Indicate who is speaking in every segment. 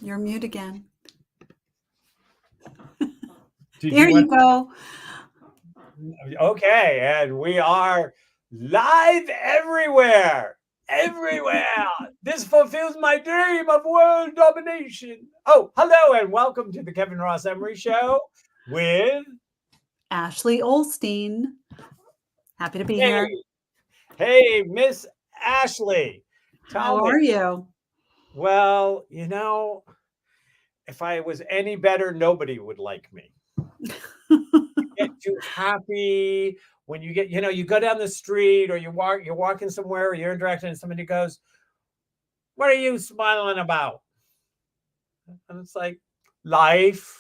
Speaker 1: You're mute again.
Speaker 2: Did
Speaker 1: There you go.
Speaker 2: Okay, and we are live everywhere. Everywhere. This fulfills my dream of world domination. Oh, hello, and welcome to the Kevin Ross Emery Show with
Speaker 1: Ashley Olstein. Happy to be here.
Speaker 2: Hey, Miss Ashley.
Speaker 1: How
Speaker 2: Tell me.
Speaker 1: are you?
Speaker 2: Well, if I was any better, nobody would like me. Get too happy when you get, you go down the street or you're walking somewhere or you're interacting and somebody goes, "What are you smiling about?" And it's like life,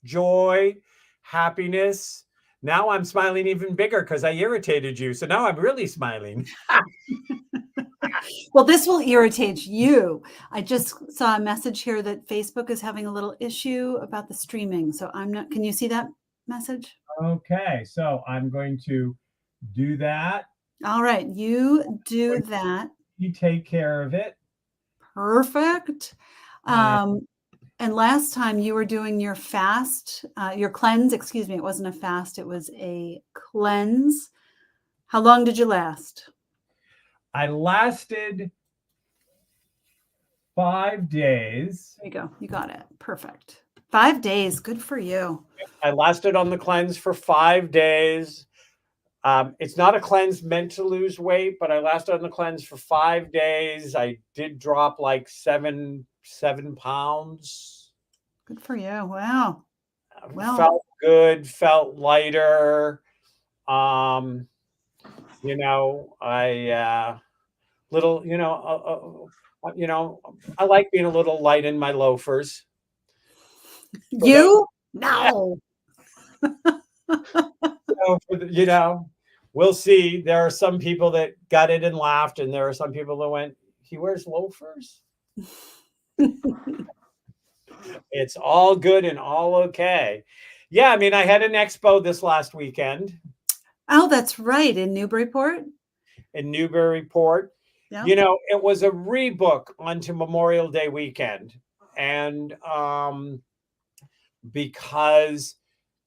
Speaker 2: joy, happiness. Now I'm smiling even bigger because I irritated you. So now I'm really smiling.
Speaker 1: Well, this will irritate you. I just saw a message here that Facebook is having a little issue about the streaming. So can you see that message?
Speaker 2: Okay, so I'm going to do that.
Speaker 1: All right, you do that.
Speaker 2: You take care of it.
Speaker 1: Perfect. And last time you were doing your fast, your cleanse, excuse me, it wasn't a fast, it was a cleanse. How long did you last?
Speaker 2: I lasted 5 days.
Speaker 1: There you go. You got it. Perfect. 5 days. Good for you.
Speaker 2: I lasted on the cleanse for 5 days. It's not a cleanse meant to lose weight, but I lasted on the cleanse for 5 days. I did drop like 7 pounds.
Speaker 1: Good for you. Wow. Well,
Speaker 2: felt good, felt lighter. I I like being a little light in my loafers.
Speaker 1: You? No.
Speaker 2: So, we'll see. There are some people that got it and laughed, and there are some people that went, "He wears loafers?" It's all good and all okay. Yeah, I mean, I had an expo this last weekend.
Speaker 1: Oh, that's right. In Newburyport?
Speaker 2: In Newburyport.
Speaker 1: Yeah.
Speaker 2: It was a rebook onto Memorial Day weekend. And because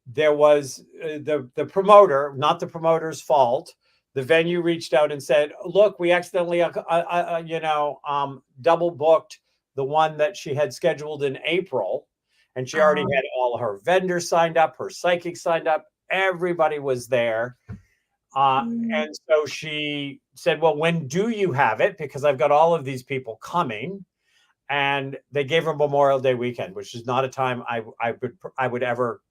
Speaker 2: there was the promoter, not the promoter's fault, the venue reached out and said, "Look, we accidentally, double booked the one that she had scheduled in April, and she already had all her vendors signed up, her psychic signed up, everybody was there." And so she said, "Well, when do you have it? Because I've got all of these people coming." And they gave her Memorial Day weekend, which is not a time I would ever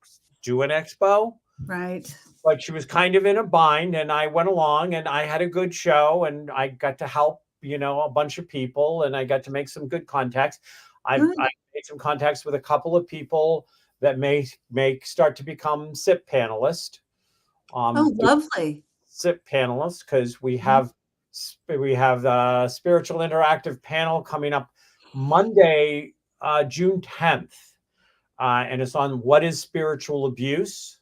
Speaker 2: do an expo.
Speaker 1: Right.
Speaker 2: But she was kind of in a bind, and I went along, and I had a good show, and I got to help, a bunch of people, and I got to make some good contacts. I made some contacts with a couple of people that may start to become SIP panelists.
Speaker 1: Lovely.
Speaker 2: SIP panelists, because we have the spiritual interactive panel coming up Monday, June 10th. And it's on what is spiritual abuse.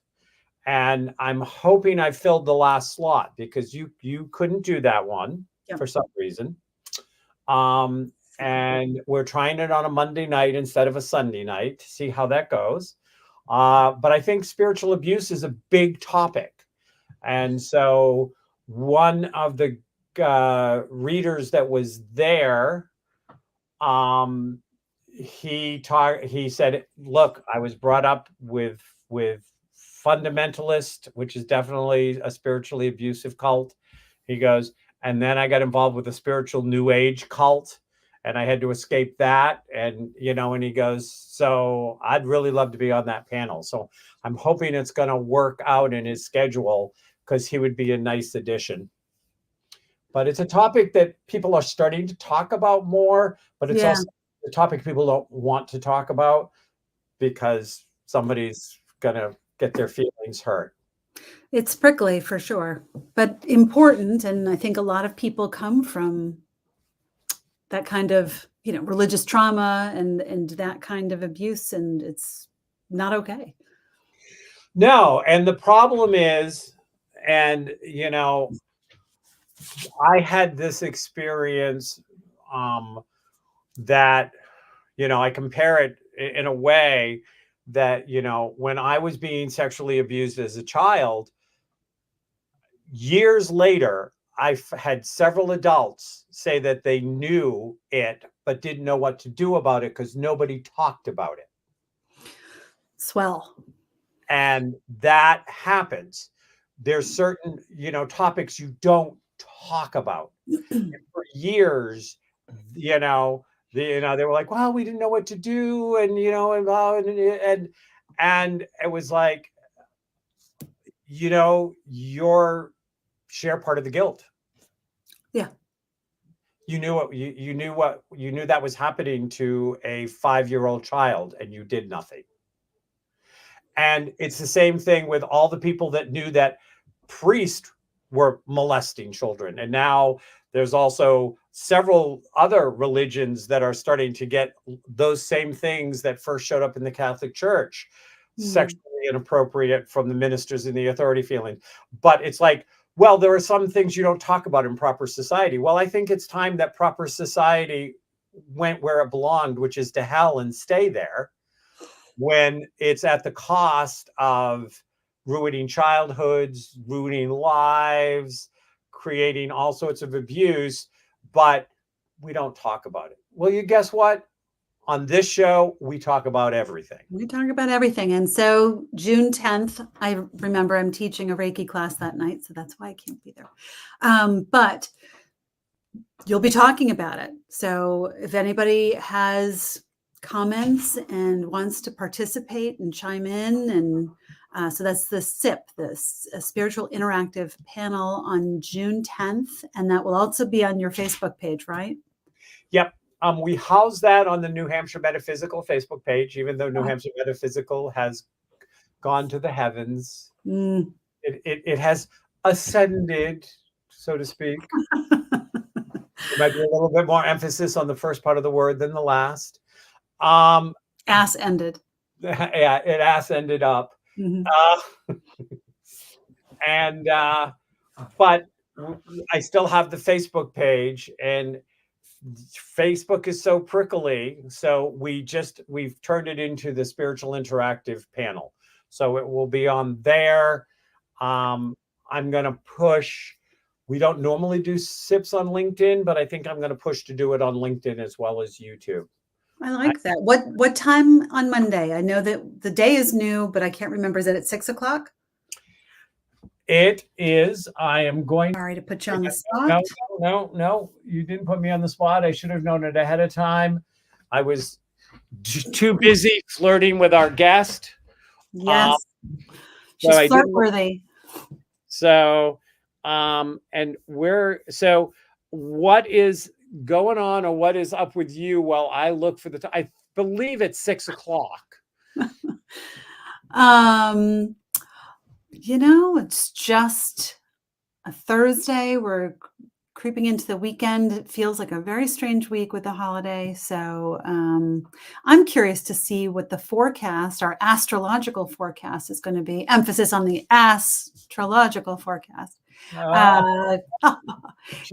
Speaker 2: And I'm hoping I filled the last slot because you couldn't do that one for some reason. And we're trying it on a Monday night instead of a Sunday night to see how that goes. But I think spiritual abuse is a big topic. And so one of the readers that was there, he said, "Look, I was brought up with fundamentalist, which is definitely a spiritually abusive cult." He goes, "And then I got involved with a spiritual new age cult, and I had to escape that." And and he goes, "So I'd really love to be on that panel." So I'm hoping it's going to work out in his schedule because he would be a nice addition. But it's a topic that people are starting to talk about more, but it's also the topic people don't want to talk about because somebody's going to get their feelings hurt.
Speaker 1: It's prickly for sure, but important. And I think a lot of people come from that kind of, religious trauma and that kind of abuse, and it's not okay.
Speaker 2: No, and the problem is, and I had this experience that I compare it in a way that, when I was being sexually abused as a child, years later, I've had several adults say that they knew it, but didn't know what to do about it because nobody talked about it.
Speaker 1: Swell.
Speaker 2: And that happens. There's certain, topics you don't talk about. For years, they were like, well, we didn't know what to do. And, and it was like, you're share part of the guilt.
Speaker 1: Yeah.
Speaker 2: You knew that was happening to a 5-year-old child and you did nothing. And it's the same thing with all the people that knew that priests were molesting children. And now there's also several other religions that are starting to get those same things that first showed up in the Catholic Church, sexually inappropriate from the ministers in the authority feeling. But it's like, well, there are some things you don't talk about in proper society. Well, I think it's time that proper society went where it belonged, which is to hell and stay there, when it's at the cost of ruining childhoods, ruining lives, creating all sorts of abuse, but we don't talk about it. Well, you guess what? On this show, we talk about everything.
Speaker 1: We talk about everything. And so June 10th, I remember I'm teaching a Reiki class that night, so that's why I can't be there. But you'll be talking about it. So if anybody has comments and wants to participate and chime in, and so that's the SIP, this Spiritual Interactive Panel on June 10th. And that will also be on your Facebook page, right?
Speaker 2: Yep. We house that on the New Hampshire Metaphysical Facebook page, even though New Hampshire Metaphysical has gone to the heavens. It has ascended, so to speak. There might be a little bit more emphasis on the first part of the word than the last.
Speaker 1: Ass ended.
Speaker 2: Yeah, it ass ended up. But I still have the Facebook page, and Facebook is so prickly. So we've turned it into the Spiritual Interactive Panel. So it will be on there. I'm going to push. We don't normally do SIPs on LinkedIn, but I think I'm going to push to do it on LinkedIn as well as YouTube.
Speaker 1: I like that. What time on Monday? I know that the day is new, but I can't remember. Is it at 6:00?
Speaker 2: It is. I am going.
Speaker 1: Sorry to put you on the spot.
Speaker 2: No. You didn't put me on the spot. I should have known it ahead of time. I was too busy flirting with our guest.
Speaker 1: Yes. She's flirt-worthy.
Speaker 2: So, what is going on, or what is up with you while I look for the I believe it's 6:00.
Speaker 1: It's just a Thursday. We're creeping into the weekend. It feels like a very strange week with the holiday. So I'm curious to see what the forecast, our astrological forecast, is going to be. Emphasis on the astrological forecast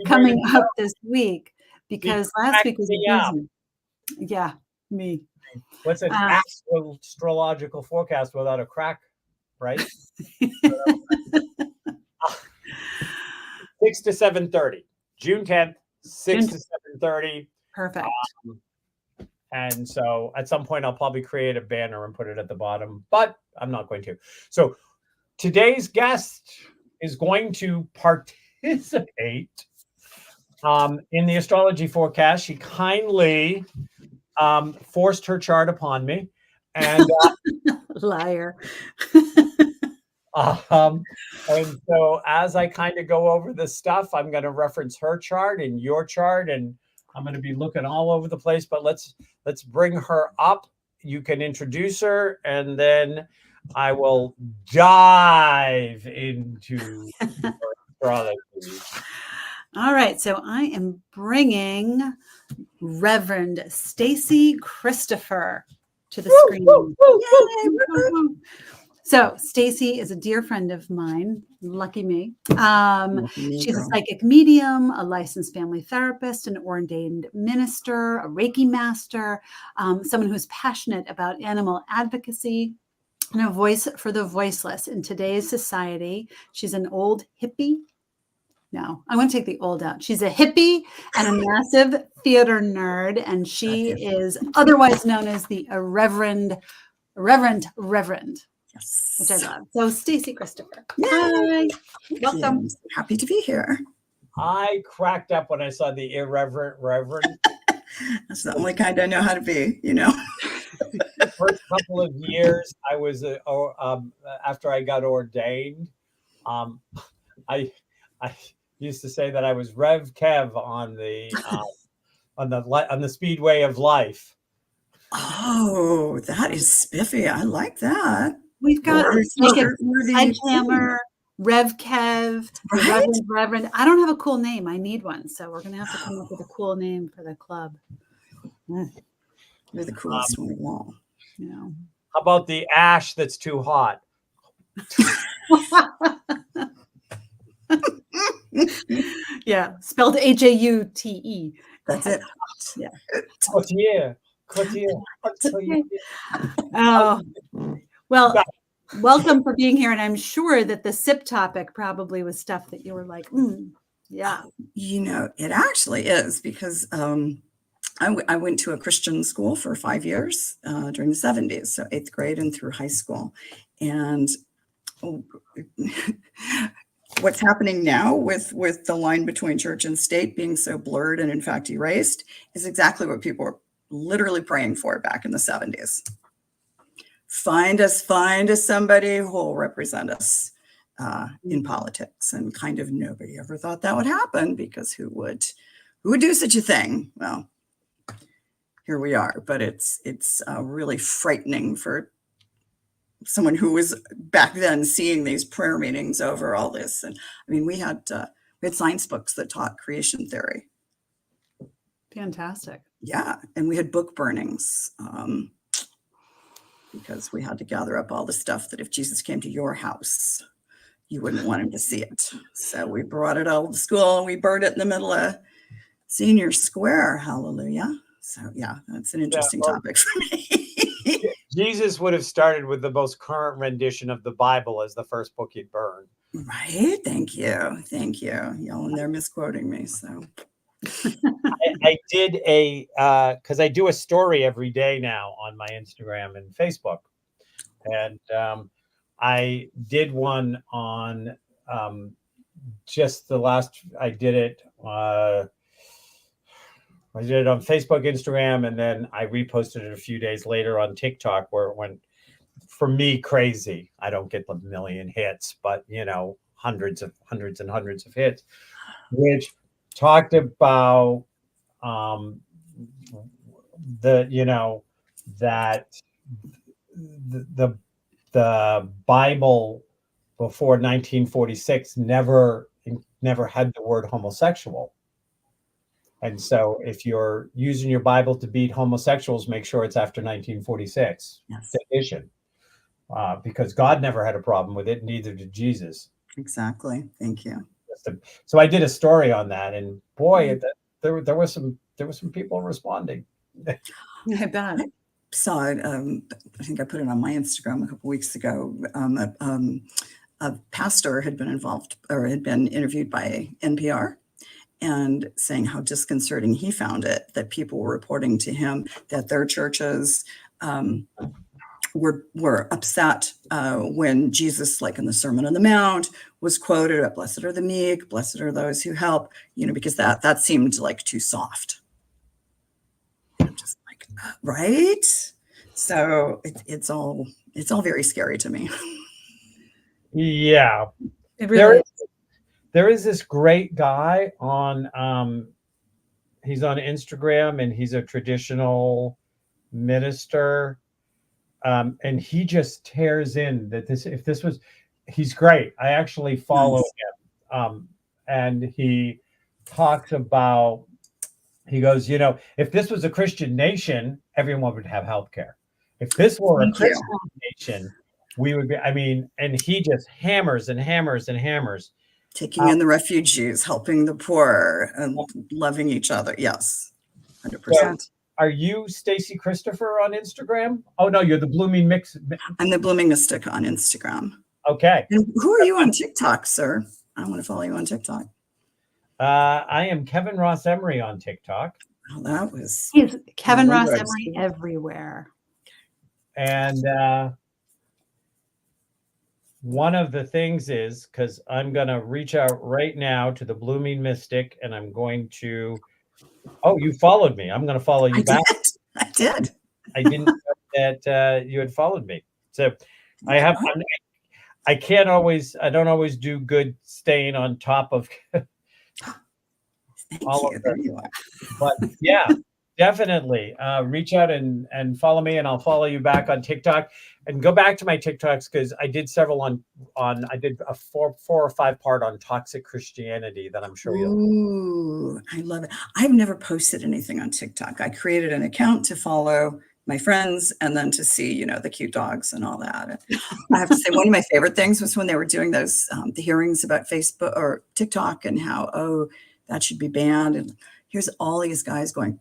Speaker 1: coming up this week, because last week was busy. Yeah, me.
Speaker 2: What's an astrological forecast without a crack, right? 6 to 7:30. June 10th, 6 to 7:30.
Speaker 1: Perfect.
Speaker 2: And so at some point, I'll probably create a banner and put it at the bottom, but I'm not going to. So today's guest is going to participate in the astrology forecast. She kindly forced her chart upon me. And
Speaker 1: liar.
Speaker 2: And so as I kind of go over this stuff, I'm going to reference her chart and your chart, and I'm going to be looking all over the place, but let's bring her up. You can introduce her, and then I will dive into astrology.
Speaker 1: All right. So I am bringing Reverend Stacy Christopher to the screen. So Stacy is a dear friend of mine. Lucky me.
Speaker 3: Me,
Speaker 1: She's a
Speaker 3: girl.
Speaker 1: psychic medium, a licensed family therapist, an ordained minister, a Reiki master, someone who's passionate about animal advocacy, and a voice for the voiceless in today's society. She's an old hippie. No, I want to take the old out. She's a hippie and a massive theater nerd, and she is otherwise known as the Reverend,
Speaker 3: Yes.
Speaker 1: which I love. So, Stacy Christopher.
Speaker 3: Yay.
Speaker 1: Hi.
Speaker 3: Thank
Speaker 1: Welcome.
Speaker 3: you. I'm so happy to be here.
Speaker 2: I cracked up when I saw the irreverent reverend.
Speaker 3: That's the only kind I know how to be, you know.
Speaker 2: The first couple of years, I was after I got ordained. I used to say that I was Rev Kev on the speedway of life.
Speaker 3: Oh, that is spiffy. I like that.
Speaker 1: We've got
Speaker 3: Or
Speaker 1: like a
Speaker 3: wordy
Speaker 1: Sledgehammer, Rev Kev, the
Speaker 3: Right?
Speaker 1: Reverend. I don't have a cool name. I need one. So, we're going to have to come up with a cool name for the club.
Speaker 3: You're the coolest one of all.
Speaker 1: You know.
Speaker 2: How about the ash that's too hot?
Speaker 1: Yeah, spelled Haute.
Speaker 3: That's it.
Speaker 1: Yeah.
Speaker 2: Cotier.
Speaker 1: Oh, well, welcome for being here. And I'm sure that the SIP topic probably was stuff that you were like, yeah.
Speaker 3: You know, it actually is because I went to a Christian school for 5 years during the 70s, so 8th grade and through high school. And what's happening now with the line between church and state being so blurred and in fact erased is exactly what people were literally praying for back in the 70s. Find us somebody who will represent us in politics. And kind of nobody ever thought that would happen, because who would do such a thing? Well, here we are, but it's really frightening for someone who was back then seeing these prayer meetings over all this. And I mean, we had science books that taught creation theory.
Speaker 1: Fantastic.
Speaker 3: Yeah. And we had book burnings because we had to gather up all the stuff that if Jesus came to your house, you wouldn't want him to see it. So we brought it all to school and we burned it in the middle of Senior Square. Hallelujah. So yeah, that's an interesting topic for me.
Speaker 2: Jesus would have started with the most current rendition of the Bible as the first book he'd burn.
Speaker 3: Right. Thank you. Y'all in there misquoting me. So
Speaker 2: I did because I do a story every day now on my Instagram and Facebook. And I did one on just the last, I did it on Facebook, Instagram, and then I reposted it a few days later on TikTok, where it went, for me, crazy. I don't get the million hits, but hundreds and hundreds of hits, which talked about that the Bible before 1946 never had the word homosexual. And so if you're using your Bible to beat homosexuals, make sure it's after 1946 edition, because God never had a problem with it. Neither did Jesus.
Speaker 3: Exactly. Thank you.
Speaker 2: So I did a story on that, and boy, there were some people responding.
Speaker 1: I bet.
Speaker 3: I saw it. I think I put it on my Instagram a couple weeks ago. A pastor had been involved or had been interviewed by NPR, and saying how disconcerting he found it that people were reporting to him that their churches were upset when Jesus, like in the Sermon on the Mount, was quoted, "Blessed are the meek, blessed are those who help," because that seemed like too soft. And I'm just like, right? So it's all very scary to me.
Speaker 2: Yeah,
Speaker 1: it really is.
Speaker 2: There is this great guy on, he's on Instagram, and he's a traditional minister. And he just tears in that he's great. I actually follow him. And he talks about, he goes, if this was a Christian nation, everyone would have healthcare. If this were a Christian nation, we would be, I mean, and he just hammers and hammers and hammers.
Speaker 3: Taking in the refugees, helping the poor, and loving each other. Yes, 100%.
Speaker 2: Are you Stacy Christopher on Instagram? Oh no, you're the Blooming Mix.
Speaker 3: I'm the Blooming Mystic on Instagram.
Speaker 2: Okay.
Speaker 3: And who are you on TikTok, sir? I want to follow you on TikTok.
Speaker 2: I am Kevin Ross Emery on TikTok.
Speaker 3: Oh, that was.
Speaker 1: He's Kevin Ross Emery everywhere.
Speaker 2: And one of the things is, because I'm going to reach out right now to the Blooming Mystic, and I'm going to, oh, you followed me. I'm going to follow you back.
Speaker 3: I did.
Speaker 2: I didn't know that you had followed me. So I have, I don't always do good staying on top of
Speaker 3: all of them.
Speaker 2: But yeah, definitely reach out and follow me, and I'll follow you back on TikTok. And go back to my TikToks, because I did several on I did a 4 or 5 part on toxic Christianity that I'm sure you'll.
Speaker 3: Ooh, I love it. I've never posted anything on TikTok. I created an account to follow my friends and then to see, you know, the cute dogs and all that. I have to say, one of my favorite things was when they were doing those the hearings about Facebook or TikTok and how, oh, that should be banned. And here's all these guys going,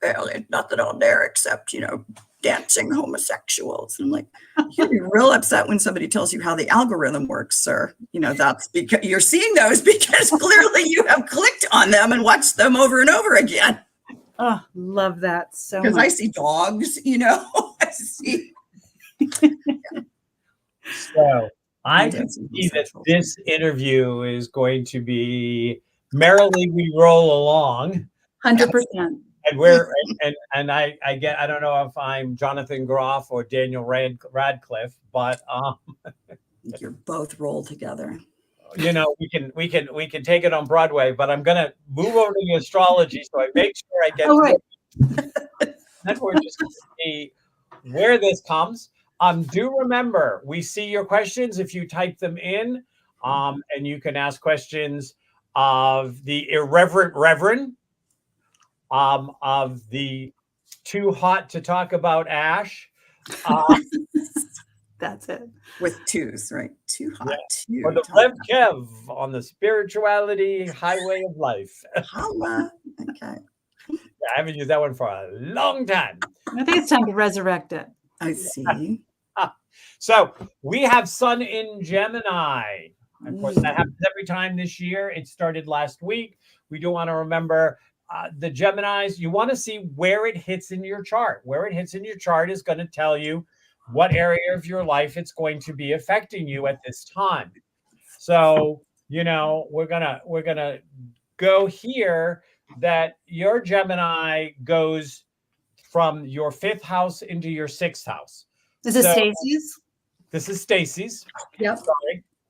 Speaker 3: well, there's nothing on there except, you know, dancing homosexuals. And I'm like, you'd be real upset when somebody tells you how the algorithm works, sir. You know, that's because you're seeing those because clearly you have clicked on them and watched them over and over again.
Speaker 1: Oh, love that so much.
Speaker 3: Because I see dogs, you know, I see.
Speaker 2: So I can see that this interview is going to be merrily we roll along.
Speaker 1: 100%.
Speaker 2: And we're and I get, I don't know if I'm Jonathan Groff or Daniel Radcliffe, but
Speaker 3: you're both rolled together.
Speaker 2: You know, we can take it on Broadway, but I'm gonna move over to the astrology, so I make sure I get then we're just gonna see where this comes. Do remember, we see your questions if you type them in, and you can ask questions of the Irreverent Reverend, of the Too Hot to Talk About Ash.
Speaker 3: That's it. With twos, right? Too hot.
Speaker 2: Yeah. Or the Rev Kev on the spirituality highway of life.
Speaker 3: Okay.
Speaker 2: Yeah, I haven't used that one for a long time.
Speaker 1: I think it's time to resurrect it.
Speaker 3: I see.
Speaker 2: So we have Sun in Gemini. Of course, that happens every time this year. It started last week. We do want to remember the Geminis. You want to see where it hits in your chart. Where it hits in your chart is going to tell you what area of your life it's going to be affecting you at this time. So, you know, we're gonna go here that your Gemini goes from your 5th house into your 6th house.
Speaker 1: Is this Stacy's?
Speaker 2: This is Stacy's.
Speaker 1: Yep.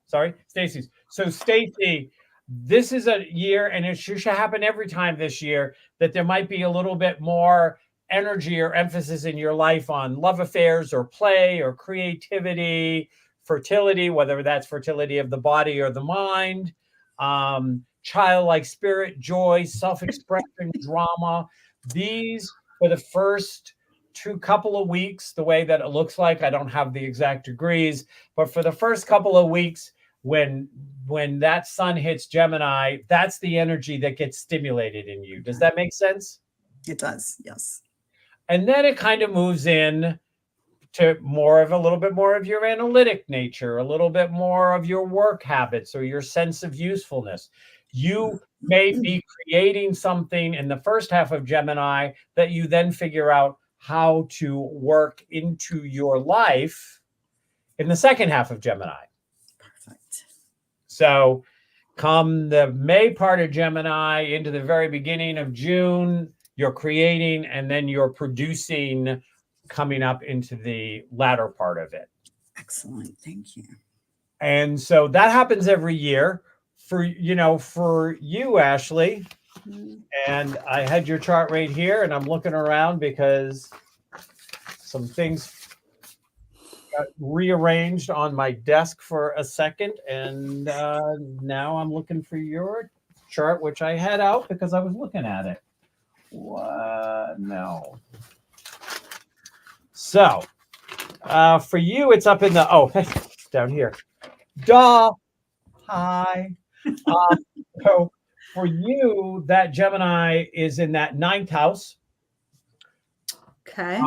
Speaker 2: Sorry, Stacy's. So Stacy, this is a year, and it should happen every time this year, that there might be a little bit more energy or emphasis in your life on love affairs or play or creativity, fertility, whether that's fertility of the body or the mind, childlike spirit, joy, self-expression, drama. These, for the first couple of weeks, the way that it looks like, I don't have the exact degrees, but for the first couple of weeks, when that sun hits Gemini, that's the energy that gets stimulated in you. Does that make sense?
Speaker 3: It does, yes.
Speaker 2: And then it kind of moves in to a little bit more of your analytic nature, a little bit more of your work habits or your sense of usefulness. You may be creating something in the first half of Gemini that you then figure out how to work into your life in the second half of Gemini.
Speaker 3: Perfect.
Speaker 2: So come the May part of Gemini into the very beginning of June, you're creating, and then you're producing coming up into the latter part of it.
Speaker 3: Excellent. Thank you.
Speaker 2: And so that happens every year for you, Ashley. And I had your chart right here, and I'm looking around because some things got rearranged on my desk for a second. And now I'm looking for your chart, which I had out because I was looking at it. What? No. So For you, it's up in the down here. Duh. Hi. So for you, that Gemini is in that 9th house.
Speaker 1: Okay.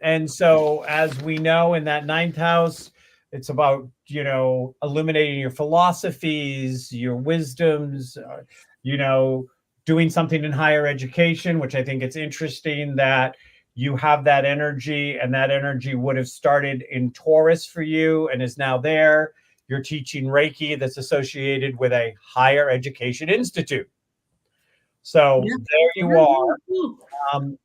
Speaker 2: And so, as we know, in that 9th house, it's about, illuminating your philosophies, your wisdoms, doing something in higher education, which I think it's interesting that you have that energy, and that energy would have started in Taurus for you and is now there. You're teaching Reiki that's associated with a higher education institute. So there you are.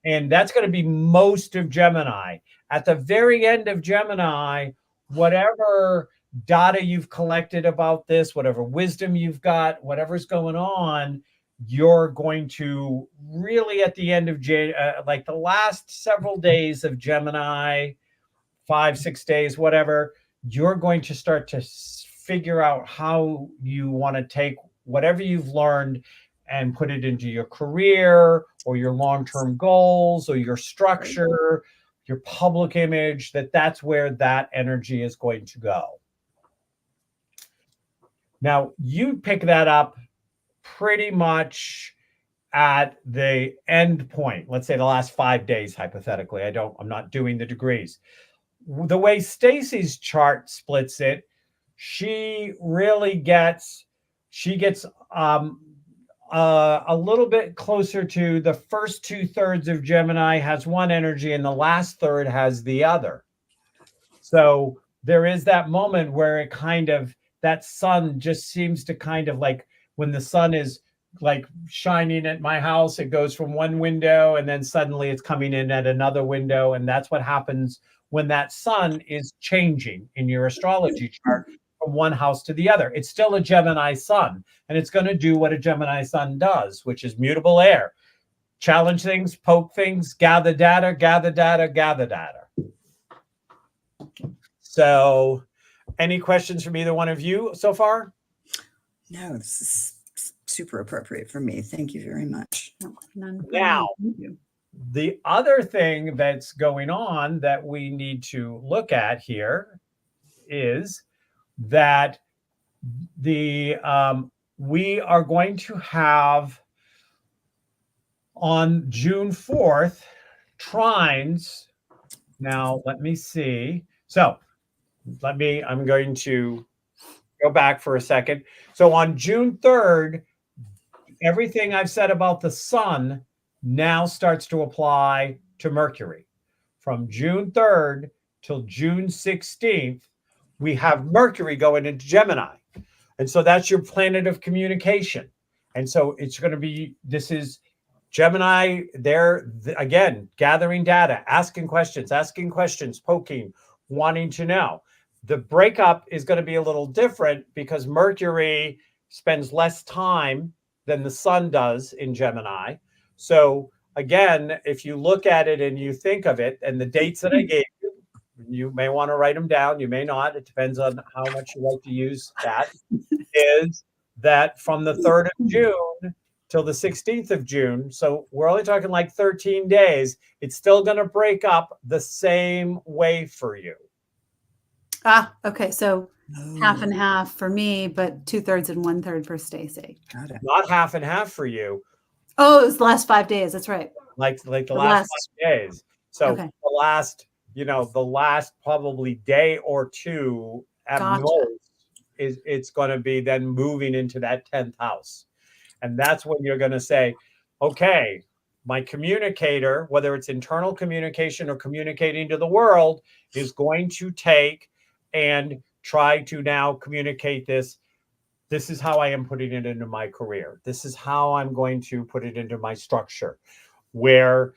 Speaker 2: And that's going to be most of Gemini. At the very end of Gemini, whatever data you've collected about this, whatever wisdom you've got, whatever's going on, you're going to really at the end of like the last several days of Gemini, 5-6 days, whatever, you're going to start to figure out how you want to take whatever you've learned and put it into your career or your long-term goals or your structure, your public image, that's where that energy is going to go. Now, you pick that up pretty much at the end point, let's say the last 5 days, hypothetically. I'm not doing the degrees. The way Stacy's chart splits it, she gets a little bit closer to the first 2/3 of Gemini has one energy and the last third has the other. So there is that moment where it kind of, that sun just seems to kind of like, when the sun is like shining at my house, it goes from one window and then suddenly it's coming in at another window. And that's what happens when that sun is changing in your astrology chart from one house to the other. It's still a Gemini sun, and it's going to do what a Gemini sun does, which is mutable air. Challenge things, poke things, gather data, gather data, gather data. So any questions from either one of you so far?
Speaker 3: No, this is super appropriate for me. Thank you very much.
Speaker 1: None.
Speaker 2: Now, the other thing that's going on that we need to look at here is that we are going to have on June 4th trines. Now, let me see. So I'm going to go back for a second. So on June 3rd, everything I've said about the sun now starts to apply to Mercury. From June 3rd till June 16th, we have Mercury going into Gemini. And so that's your planet of communication. And so it's going to be, this is Gemini there, again, gathering data, asking questions, poking, wanting to know. The breakup is going to be a little different because Mercury spends less time than the sun does in Gemini. So again, if you look at it and you think of it, and the dates that I gave you, you may want to write them down. You may not. It depends on how much you like to use that. Is that from the 3rd of June till the 16th of June. So we're only talking like 13 days. It's still going to break up the same way for you.
Speaker 1: Okay. So half and half for me, but 2/3 and 1/3 for Stacy.
Speaker 3: Got it.
Speaker 2: Not half and half for you.
Speaker 1: Oh, it was the last 5 days. That's right.
Speaker 2: Like the last 5 days. So
Speaker 1: Okay.
Speaker 2: the last probably day or two at most it's going to be then moving into that 10th house. And that's when you're going to say, okay, my communicator, whether it's internal communication or communicating to the world, is going to take and try to now communicate this. This is how I am putting it into my career. This is how I'm going to put it into my structure. Where,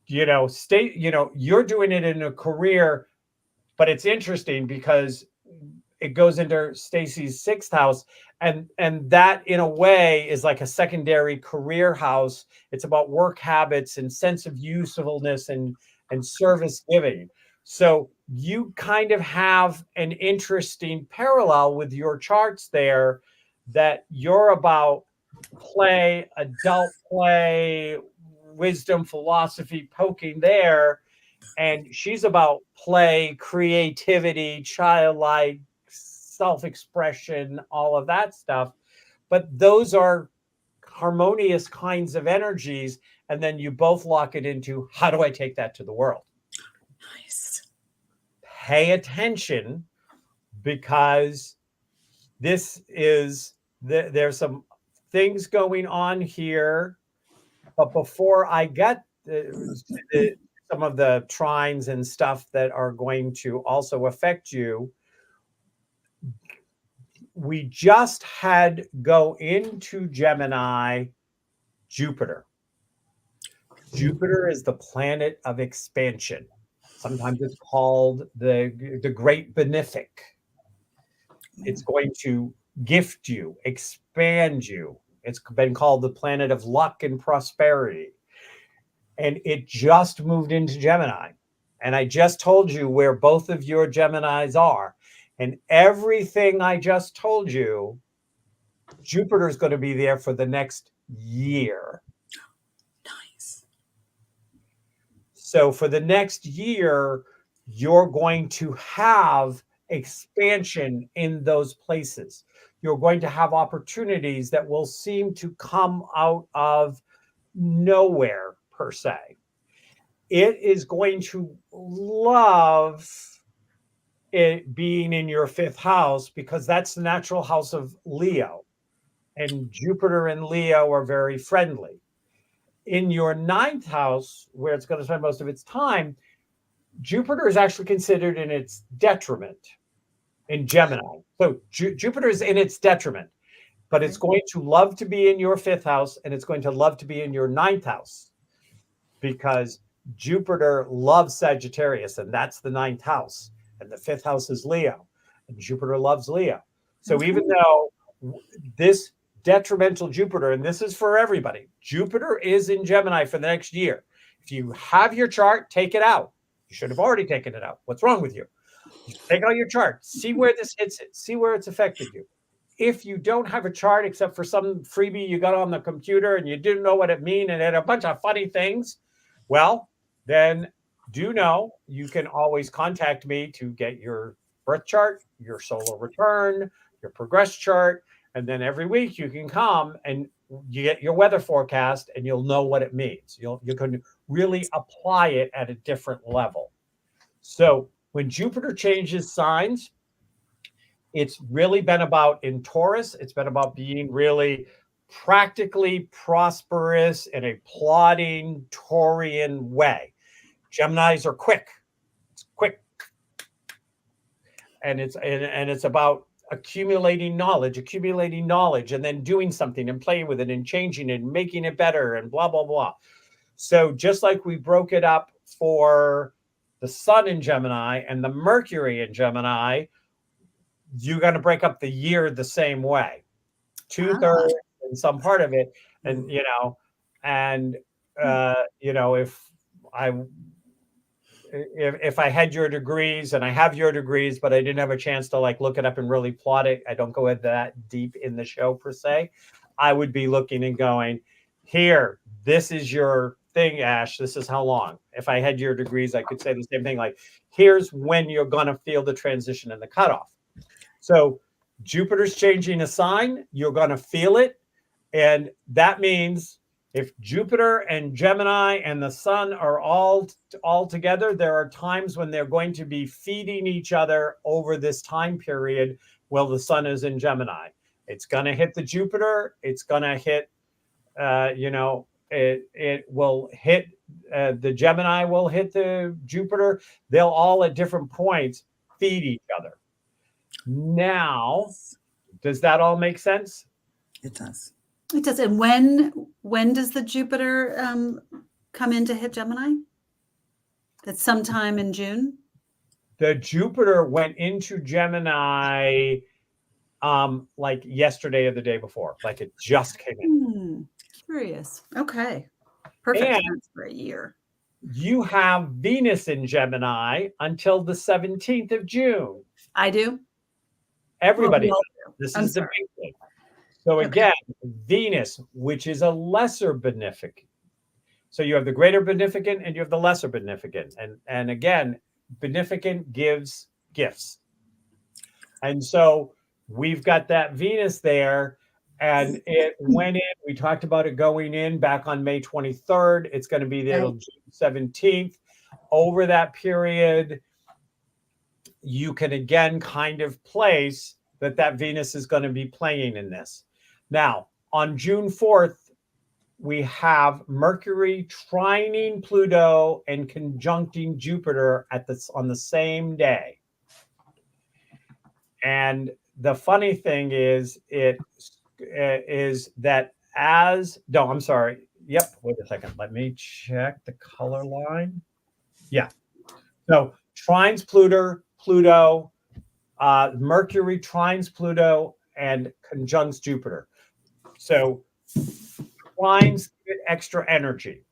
Speaker 2: you're doing it in a career, but it's interesting because it goes into Stacy's 6th house. And that in a way is like a secondary career house. It's about work habits and sense of usefulness and service giving. So you kind of have an interesting parallel with your charts there, that you're about play, adult play, wisdom, philosophy, poking there. And she's about play, creativity, childlike, self-expression, all of that stuff. But those are harmonious kinds of energies. And then you both lock it into, how do I take that to the world?
Speaker 3: Nice.
Speaker 2: Pay attention, because this is, there's some things going on here. But before I get some of the trines and stuff that are going to also affect you, we just had go into Gemini Jupiter. Jupiter is the planet of expansion. Sometimes it's called the great benefic. It's going to gift you, expand you. It's been called the planet of luck and prosperity. And it just moved into Gemini. And I just told you where both of your Geminis are. And everything I just told you, Jupiter is going to be there for the next year.
Speaker 3: Nice.
Speaker 2: So for the next year, you're going to have expansion in those places. You're going to have opportunities that will seem to come out of nowhere, per se. It is going to love it being in your 5th house, because that's the natural house of Leo. And Jupiter and Leo are very friendly. In your 9th house, where it's going to spend most of its time, Jupiter is actually considered in its detriment in Gemini. So Jupiter is in its detriment, but it's going to love to be in your 5th house, and it's going to love to be in your 9th house, because Jupiter loves Sagittarius, and that's the 9th house. And the 5th house is Leo, and Jupiter loves Leo. So even though this detrimental Jupiter, and this is for everybody, Jupiter is in Gemini for the next year. If you have your chart, take it out. You should have already taken it out. What's wrong with you? Take out your chart. See where this hits it. See where it's affected you. If you don't have a chart, except for some freebie you got on the computer and you didn't know what it meant and it had a bunch of funny things, well, then do know you can always contact me to get your birth chart, your solar return, your progress chart. And then every week you can come and you get your weather forecast, and you'll know what it means. You can really apply it at a different level. So when Jupiter changes signs, it's really been about, in Taurus, it's been about being really practically prosperous in a plodding Taurian way. Geminis are quick. It's quick. And it's about accumulating knowledge, and then doing something and playing with it and changing it and making it better and blah, blah, blah. So just like we broke it up for the Sun in Gemini and the Mercury in Gemini, you're going to break up the year the same way. 2/3 and some part of it. And, if I had your degrees, and I have your degrees, but I didn't have a chance to like look it up and really plot it, I don't go that deep in the show per se. I would be looking and going, here, this is your thing, Ash. This is how long. If I had your degrees, I could say the same thing. Like, here's when you're going to feel the transition and the cutoff. So Jupiter's changing a sign, you're going to feel it. And that means if Jupiter and Gemini and the Sun are all together, there are times when they're going to be feeding each other over this time period while the Sun is in Gemini. It's going to hit the Jupiter. It's going to hit, it will hit, the Gemini will hit the Jupiter. They'll all at different points feed each other. Now, does that all make sense?
Speaker 3: It does.
Speaker 1: It does. And when does the Jupiter come in to hit Gemini? That's sometime in June.
Speaker 2: The Jupiter went into Gemini like yesterday or the day before. Like it just came in.
Speaker 1: Curious. Okay. Perfect sense for a year.
Speaker 2: You have Venus in Gemini until the 17th of June.
Speaker 1: I do.
Speaker 2: Everybody.
Speaker 1: Well,
Speaker 2: this
Speaker 1: I'm
Speaker 2: is the
Speaker 1: sorry.
Speaker 2: big thing. So again, Venus, which is a lesser benefic, So you have the greater beneficent and you have the lesser beneficent. And again, beneficent gives gifts. And so we've got that Venus there, and it went in. We talked about it going in back on May 23rd. It's going to be there till June 17th. Over that period, you can again kind of place that Venus is going to be playing in this. Now, on June 4th, we have Mercury trining Pluto and conjuncting Jupiter on the same day. And the funny thing is, I'm sorry. Yep. Wait a second. Let me check the color line. Yeah. So trines Pluto, Mercury trines Pluto and conjuncts Jupiter. So trines get extra energy.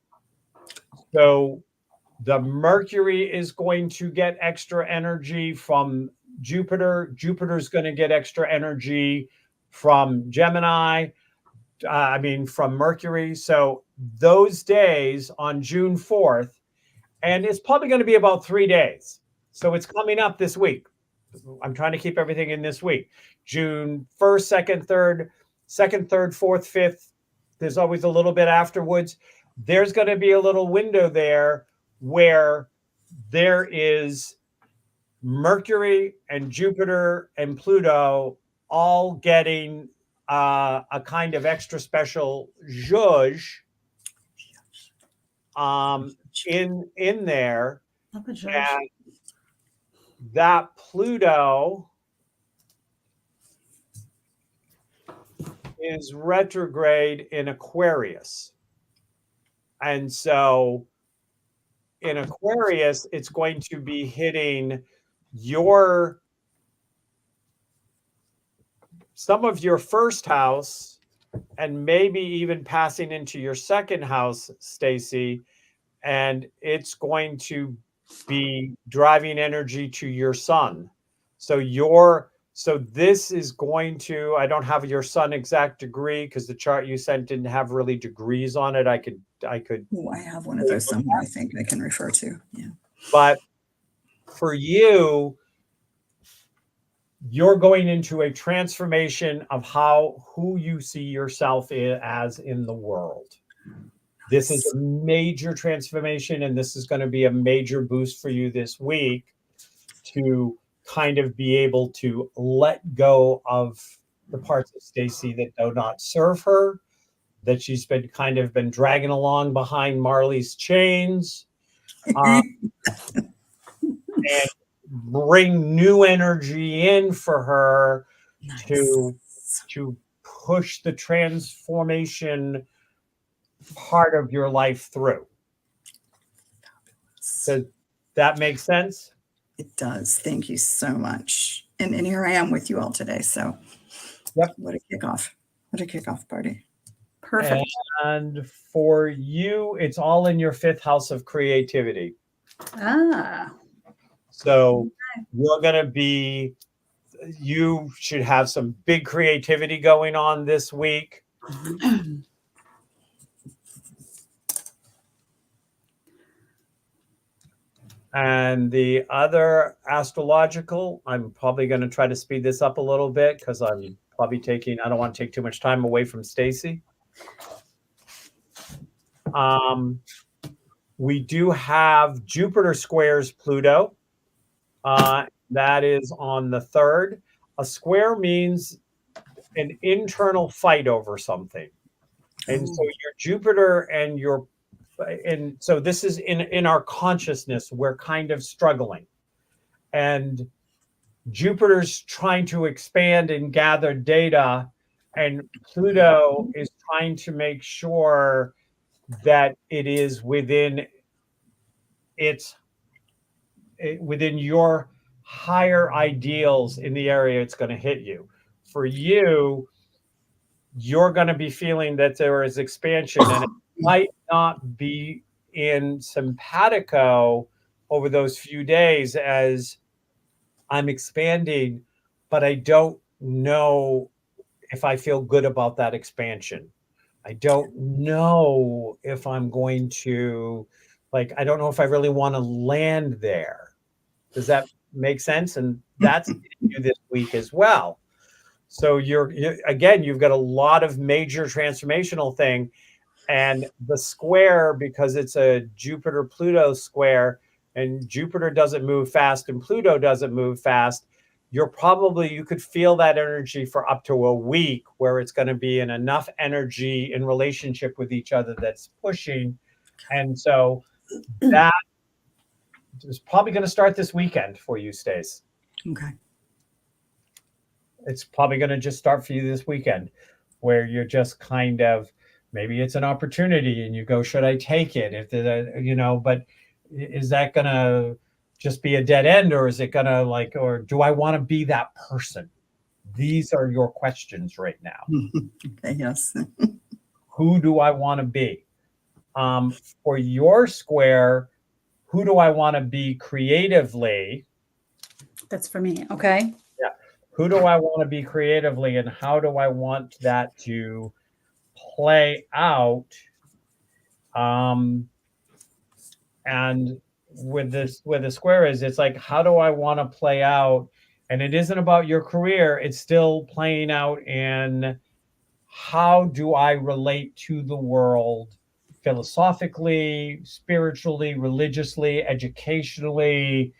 Speaker 2: So the Mercury is going to get extra energy from Jupiter. Jupiter's going to get extra energy from Gemini. From Mercury. So those days on June 4th, and it's probably going to be about 3 days. So it's coming up this week. I'm trying to keep everything in this week. June 1st, 2nd, 3rd, 4th, 5th. There's always a little bit afterwards. There's going to be a little window there where there is Mercury and Jupiter and Pluto all getting a kind of extra special zhuzh in there. And that Pluto is retrograde in Aquarius. And so in Aquarius, it's going to be hitting some of your first house and maybe even passing into your second house, Stacy, and it's going to be driving energy to your sun. So this is going to, I don't have your sun exact degree because the chart you sent didn't have really degrees on it. I could.
Speaker 3: Oh, I have one of those somewhere. I think I can refer to. Yeah.
Speaker 2: But for you, you're going into a transformation of who you see yourself as in the world. This is a major transformation, and this is going to be a major boost for you this week to kind of be able to let go of the parts of Stacy that do not serve her, that she's been dragging along behind Marley's chains, and bring new energy in for her to push the transformation part of your life through. Does that make sense?
Speaker 3: It does. Thank you so much. And here I am with you all today. So
Speaker 2: yep.
Speaker 3: What a kickoff. What a kickoff party.
Speaker 1: Perfect.
Speaker 2: And for you, it's all in your 5th house of creativity. So you should have some big creativity going on this week. And the other astrological, I'm probably going to try to speed this up a little bit because I'm probably I don't want to take too much time away from Stacy. We do have Jupiter squares Pluto. That is on the 3rd. A square means an internal fight over something. And so your Jupiter and so this is in our consciousness, we're kind of struggling. And Jupiter's trying to expand and gather data, and Pluto is trying to make sure that it is within your higher ideals in the area it's going to hit you. For you, you're going to be feeling that there is expansion, and it might not be in simpatico over those few days as I'm expanding, but I don't know if I feel good about that expansion. I don't know if I'm going to, like, I don't know if I really want to land there. Does that make sense? And that's you this week as well. So again, you've got a lot of major transformational thing, and the square, because it's a Jupiter-Pluto square, and Jupiter doesn't move fast and Pluto doesn't move fast, you could feel that energy for up to a week, where it's going to be in enough energy in relationship with each other that's pushing. And so that is probably going to start this weekend for you, Stace.
Speaker 3: Okay.
Speaker 2: It's probably going to just start for you this weekend, where you're just kind of, maybe it's an opportunity and you go, should I take it? If but is that going to just be a dead end, or is it going to or do I want to be that person? These are your questions right now.
Speaker 3: Okay, yes.
Speaker 2: Who do I want to be? For your square, who do I want to be creatively?
Speaker 1: That's for me. Okay.
Speaker 2: Yeah. Who do I want to be creatively, and how do I want that to play out? And with the square it's like, how do I want to play out? And it isn't about your career. It's still playing out in, how do I relate to the world philosophically, spiritually, religiously, educationally?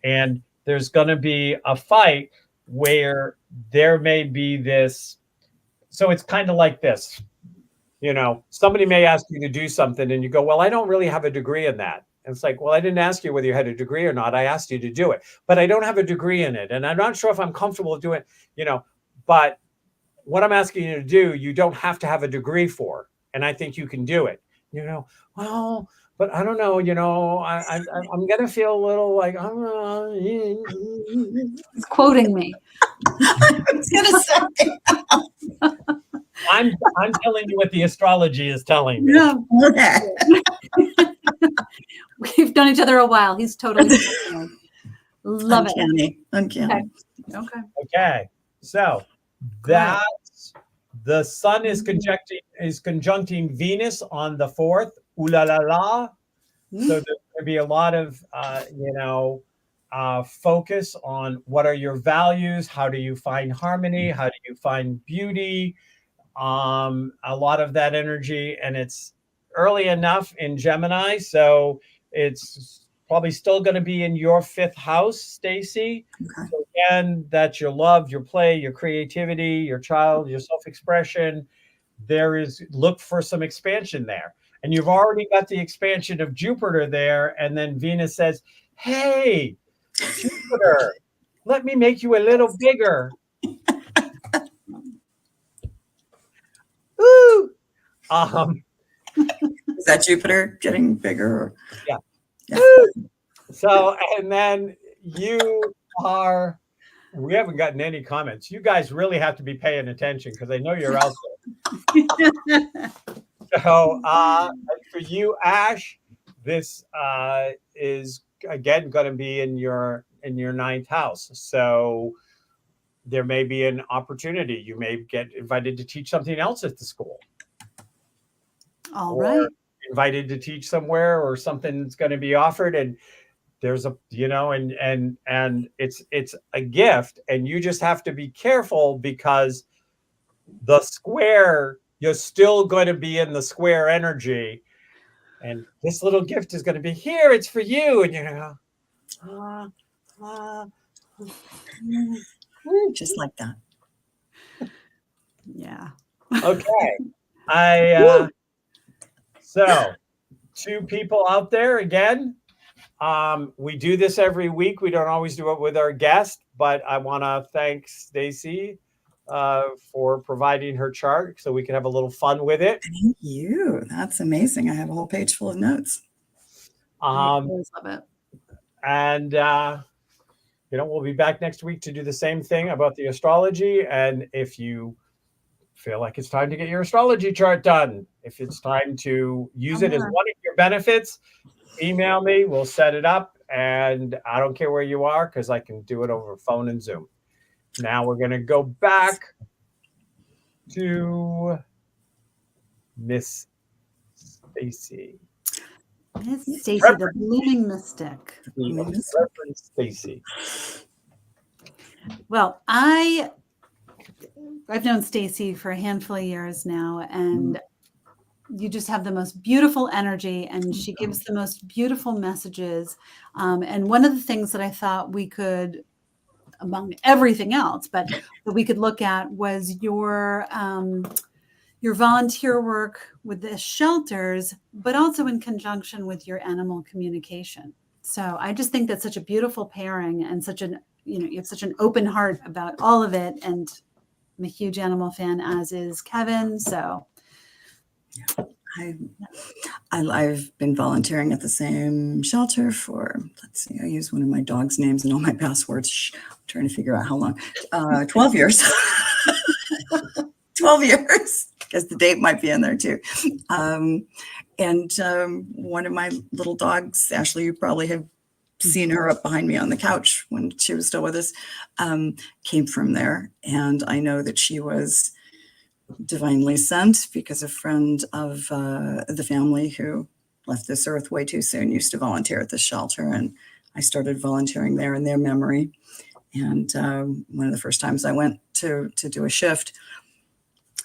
Speaker 2: And there's going to be a fight where there may be this. So it's kind of like this. Somebody may ask you to do something and you go, well, I don't really have a degree in that. And it's like, well, I didn't ask you whether you had a degree or not. I asked you to do it, but I don't have a degree in it. And I'm not sure if I'm comfortable doing it, but what I'm asking you to do, you don't have to have a degree for. And I think you can do it, well, but I don't know, I'm going to feel a little like,
Speaker 1: He's quoting me.
Speaker 3: I was going to say.
Speaker 2: I'm telling you what the astrology is telling me.
Speaker 1: Yeah.
Speaker 3: Okay.
Speaker 1: We've known each other a while. He's totally love it.
Speaker 3: Uncanny.
Speaker 1: Okay.
Speaker 2: So that's, the sun is conjuncting Venus on the 4th. Ooh la la la. So there's going to be a lot of focus on, what are your values? How do you find harmony? How do you find beauty? A lot of that energy, and it's early enough in Gemini, so it's probably still going to be in your 5th house, Stacy.
Speaker 3: Okay.
Speaker 2: So again, that's your love, your play, your creativity, your child, your self-expression. Look for some expansion there. And you've already got the expansion of Jupiter there, and then Venus says, hey, Jupiter, let me make you a little bigger. Woo!
Speaker 3: Is that Jupiter getting bigger? Or?
Speaker 2: Yeah.
Speaker 3: Yeah.
Speaker 2: So, and then we haven't gotten any comments. You guys really have to be paying attention, because I know you're out there. So, for you, Ash, this is again going to be in your 9th house. So there may be an opportunity. You may get invited to teach something else at the school.
Speaker 1: All right.
Speaker 2: Invited to teach somewhere, or something's going to be offered, and there's a and it's a gift, and you just have to be careful, because the square, you're still going to be in the square energy, and this little gift is going to be here, it's for you, and you're going to go,
Speaker 3: just like that.
Speaker 1: Yeah.
Speaker 2: Okay. So 2 people out there again. We do this every week. We don't always do it with our guest, but I want to thank Stacy for providing her chart so we can have a little fun with it.
Speaker 3: Thank you. That's amazing. I have a whole page full of notes.
Speaker 1: I always love it.
Speaker 2: And we'll be back next week to do the same thing about the astrology. And if you feel like it's time to get your astrology chart done, if it's time to use it as one of your benefits, email me. We'll set it up. And I don't care where you are, because I can do it over phone and Zoom. Now we're going to go back to Miss Stacy.
Speaker 1: Miss Stacy, the
Speaker 2: Reverend.
Speaker 1: blooming mystic.
Speaker 2: Reverend Stacy.
Speaker 1: Well, I've known Stacy for a handful of years now, and you just have the most beautiful energy, and she gives the most beautiful messages. And one of the things that I thought we could, among everything else, but that we could look at was your volunteer work with the shelters, but also in conjunction with your animal communication. So I just think that's such a beautiful pairing, and you have such an open heart about all of it. And I'm a huge animal fan, as is Kevin. So
Speaker 3: I've been volunteering at the same shelter for, let's see, I use one of my dog's names and all my passwords. I'm trying to figure out how long. 12 years. 12 years, because the date might be in there too. And one of my little dogs, Ashley, you probably have seen her up behind me on the couch when she was still with us, came from there. And I know that she was divinely sent because a friend of the family who left this earth way too soon used to volunteer at this shelter, and I started volunteering there in their memory. And one of the first times I went to do a shift,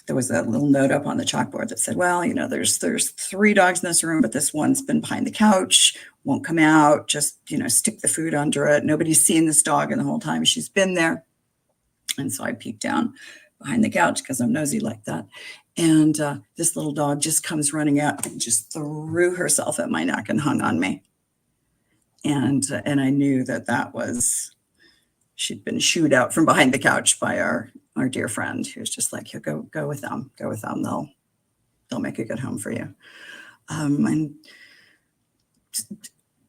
Speaker 3: there was that little note up on the chalkboard that said, well, there's 3 dogs in this room, but this one's been behind the couch, won't come out, just, stick the food under it. Nobody's seen this dog in the whole time she's been there. And so I peeked down behind the couch because I'm nosy like that. And this little dog just comes running out and just threw herself at my neck and hung on me. And I knew that was, she'd been shooed out from behind the couch by our dear friend, who was just like, go with them. They'll make a good home for you. And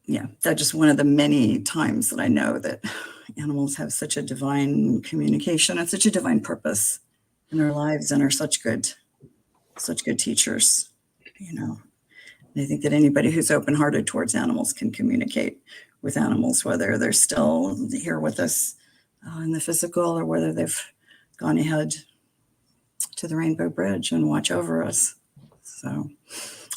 Speaker 3: yeah, that's just one of the many times that I know that animals have such a divine communication and such a divine purpose in our lives, and are such good teachers, And I think that anybody who's open-hearted towards animals can communicate with animals, whether they're still here with us in the physical, or whether they've gone ahead to the Rainbow Bridge and watch over us. So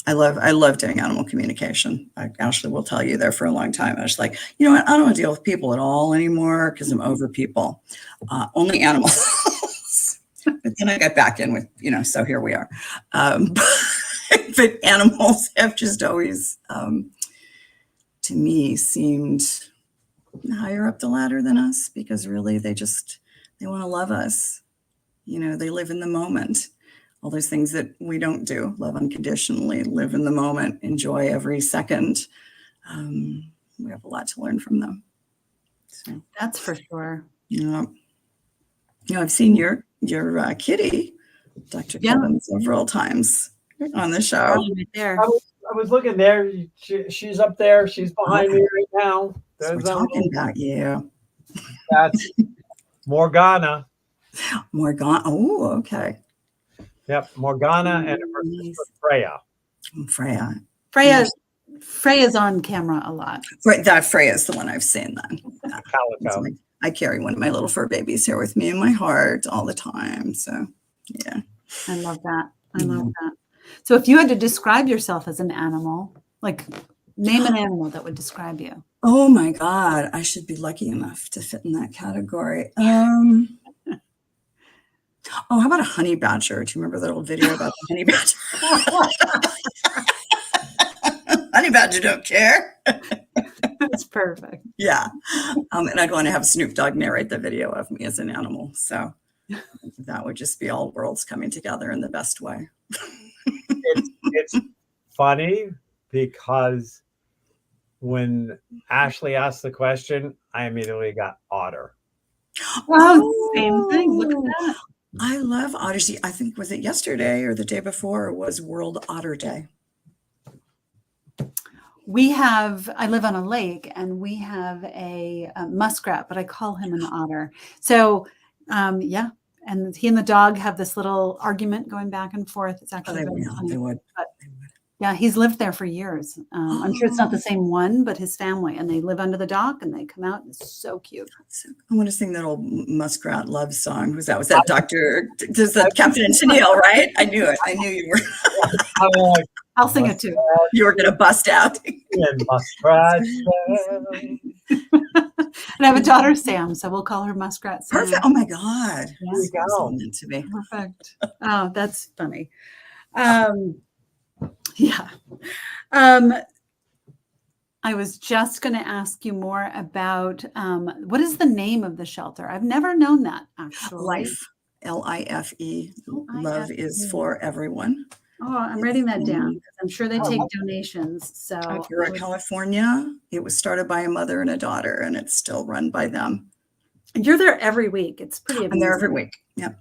Speaker 3: I love doing animal communication. Ashley will tell you there for a long time. I was like, I don't want to deal with people at all anymore because I'm over people. Only animals. But then I got back in with, so here we are. But animals have just always, to me, seemed higher up the ladder than us, because really they want to love us. They live in the moment. All those things that we don't do, love unconditionally, live in the moment, enjoy every second. We have a lot to learn from them. So
Speaker 1: that's for sure.
Speaker 3: I've seen your kitty, Dr. Kevin, several times on the show.
Speaker 1: Right there.
Speaker 2: I was looking there. She's up there. She's behind me right now.
Speaker 3: We're talking about you.
Speaker 2: That's Morgana.
Speaker 3: Morgana. Oh, okay.
Speaker 2: Yep, Morgana and Freya.
Speaker 1: Freya's on camera a lot.
Speaker 3: Right, that Freya's the one I've seen then.
Speaker 2: Calico.
Speaker 3: I carry one of my little fur babies here with me in my heart all the time. So, yeah.
Speaker 1: I love that. I love that. So if you had to describe yourself as an animal, like name an animal that would describe you.
Speaker 3: Oh my God, I should be lucky enough to fit in that category. How about a honey badger? Do you remember that old video about the honey badger? Honey badger don't care.
Speaker 1: That's perfect.
Speaker 3: Yeah. And I'd want to have Snoop Dogg narrate the video of me as an animal. So that would just be all worlds coming together in the best way.
Speaker 2: It's funny because when Ashley asked the question, I immediately got otter.
Speaker 1: Oh, same thing. Look at that.
Speaker 3: I love otters. I think, was it yesterday or the day before, was World Otter Day?
Speaker 1: I live on a lake, and we have a muskrat, but I call him an otter. So, yeah. And he and the dog have this little argument going back and forth. It's actually
Speaker 3: They would.
Speaker 1: Yeah, he's lived there for years. I'm sure it's not the same one, but his family, and they live under the dock and they come out. It's so cute.
Speaker 3: I want to sing that old Muskrat love song. Who's that? Was that Does that Captain and Tennille, right? I knew it. I knew you were
Speaker 1: I'll sing it too.
Speaker 3: you were gonna bust out.
Speaker 2: And Muskrat.
Speaker 1: And I have a daughter, Sam, so we'll call her Muskrat Sam.
Speaker 3: Perfect. Oh my God.
Speaker 1: Yeah.
Speaker 3: There you go. Meant to be.
Speaker 1: Perfect. Oh, that's funny. Yeah. I was just going to ask you more about what is the name of the shelter? I've never known that, actually.
Speaker 3: Life. Life. Love is for everyone.
Speaker 1: Oh, I'm writing that down because I'm sure they take donations. So
Speaker 3: Aurora, California. It was started by a mother and a daughter, and it's still run by them.
Speaker 1: And you're there every week. It's pretty amazing.
Speaker 3: I'm there every week. Yep.